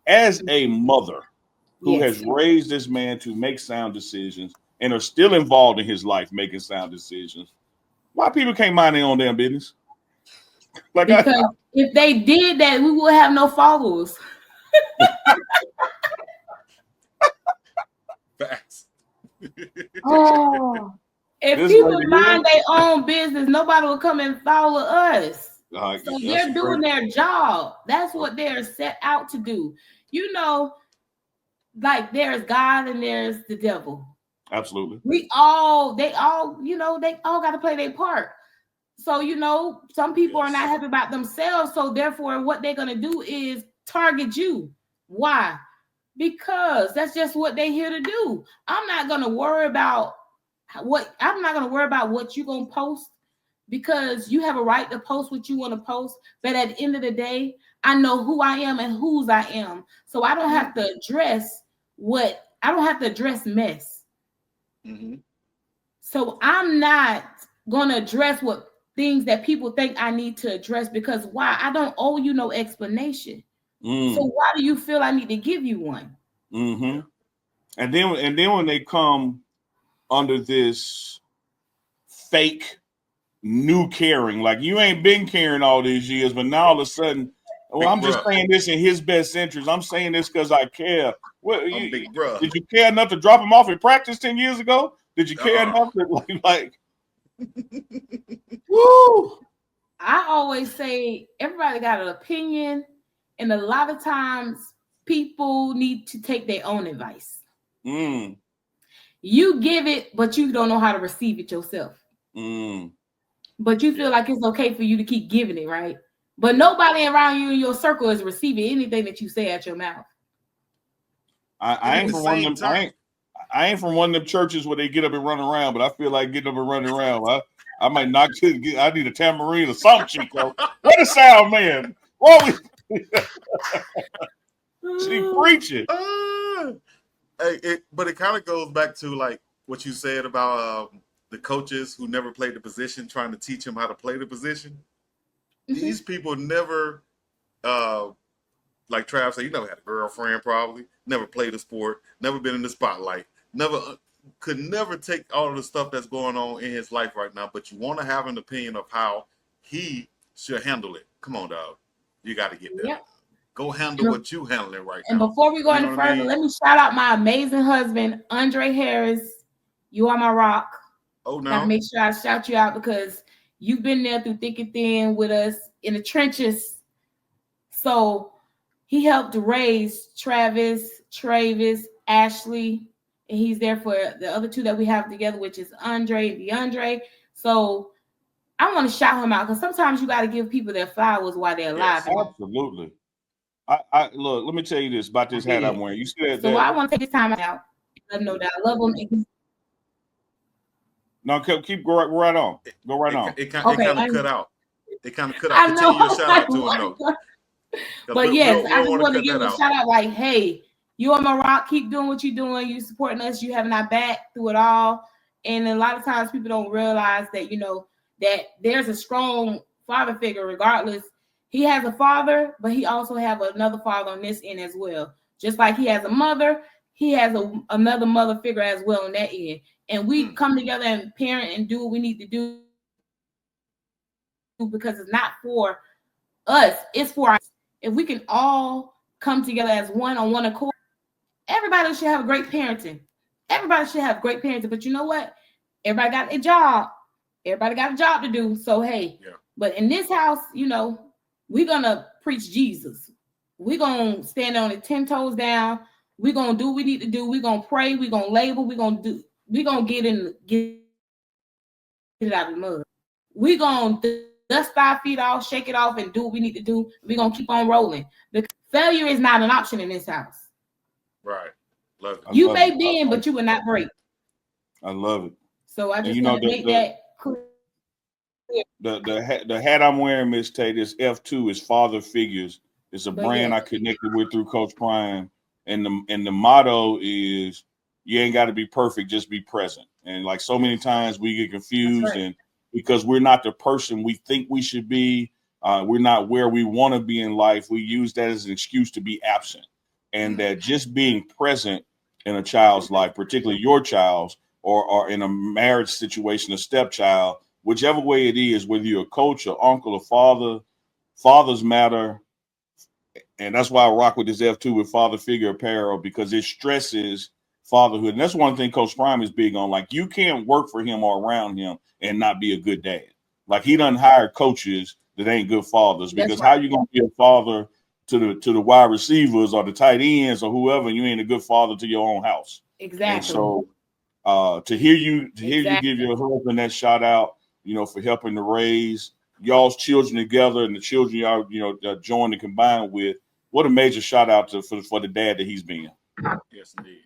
as a mother who Yes. has raised this man to make sound decisions and are still involved in his life making sound decisions, why people can't mind their own damn business? Like Because if they did that, we would have no followers. Facts. Oh, if this people lady mind here, their own business, nobody will come and follow us. So that's they're doing great. their job. That's what they're set out to do. You know, like there's God and there's the devil. Absolutely. They all, they all got to play their part. So, some people are not Yes. happy about themselves. So therefore, what they're going to do is target you. Why? Because that's just what they're here to do. I'm not going to worry about what you're going to post, because you have a right to post what you want to post. But at the end of the day, I know who I am and whose I am. So I don't have to address mess. Mm-hmm. So I'm not going to address what things that people think I need to address, because why? I don't owe you no explanation. So why do you feel I need to give you one? Mm-hmm. And then when they come under this fake new caring, like you ain't been caring all these years, but now all of a sudden, well, I'm just saying this in his best interest. I'm saying this because I care. What, I'm big bruh. did you care enough to drop him off in practice 10 years ago? Did you care enough to like woo? I always say everybody got an opinion, and a lot of times people need to take their own advice. You give it, but you don't know how to receive it yourself. But you feel like it's okay for you to keep giving it, right? But nobody around you in your circle is receiving anything that you say out your mouth. I ain't from one of them. I ain't from one of them churches where they get up and run around, but I feel like getting up and running around. I might knock to. I need a tambourine or something, Chico. What a sound, man! What we? She preaching. But it kind of goes back to like what you said about the coaches who never played the position, trying to teach them how to play the position. Mm-hmm. These people never, like Trav said, you never had a girlfriend, probably never played a sport, never been in the spotlight, could never take all of the stuff that's going on in his life right now. But you want to have an opinion of how he should handle it. Come on, dog, you got to get that. Yep. Go handle what you handling right now. And before we go any further, let me shout out my amazing husband, Andre Harris. You are my rock. Oh, no. Gotta make sure I shout you out, because you've been there through thick and thin with us in the trenches. So he helped raise Travis, Ashley, and he's there for the other two that we have together, which is Andre and DeAndre. So I want to shout him out, because sometimes you got to give people their flowers while they're alive. Yes, absolutely. I look. Let me tell you this about this hat I'm wearing. You said so I want to take this time out. Let them know that I love them. No, keep go right on. Go right on. It kind of cut out. It kind of cut out. Continue your shout out to him though. But yes, I just want to give a shout out. Like, hey, you are my rock. Keep doing what you're doing. You supporting us. You having our back through it all. And a lot of times people don't realize that that there's a strong father figure. Regardless, he has a father, but he also have another father on this end as well. Just like he has a mother, he has another mother figure as well on that end. And we come together and parent and do what we need to do, because it's not for us, it's for us. If we can all come together as one on one accord, everybody should have great parenting. Everybody should have great parenting. But you know what? Everybody got a job. Everybody got a job to do. So hey, but in this house, we're gonna preach Jesus. We're gonna stand on it 10 toes down. We're gonna do what we need to do. We're gonna pray. We're gonna label. We're gonna get it out of the mud. We're gonna dust our feet off, shake it off, and do what we need to do. We're gonna keep on rolling. Because failure is not an option in this house. Right. Love it. You may bend, but you will not break. I love it. So I just want to make that clear. The hat I'm wearing, Miss Tate, is F2, is Father Figures. It's a brand I connected with through Coach Prime. And the motto is, you ain't got to be perfect, just be present. And like so many times we get confused, and because we're not the person we think we should be, we're not where we want to be in life, we use that as an excuse to be absent. and that just being present in a child's life, particularly your child's, or in a marriage situation, a stepchild, whichever way it is, whether you're a coach, or uncle, or father, fathers matter. And that's why I rock with this F2 with father figure apparel, because it stresses fatherhood. And that's one thing Coach Prime is big on. Like, you can't work for him or around him and not be a good dad. Like, he doesn't hire coaches that ain't good fathers, because how you gonna be a father to the wide receivers or the tight ends or whoever, and you ain't a good father to your own house. Exactly. And so to hear you give your husband that shout out, for helping to raise y'all's children together, and the children y'all joined and combined with, what a major shout out for the dad that he's been. Yes, indeed.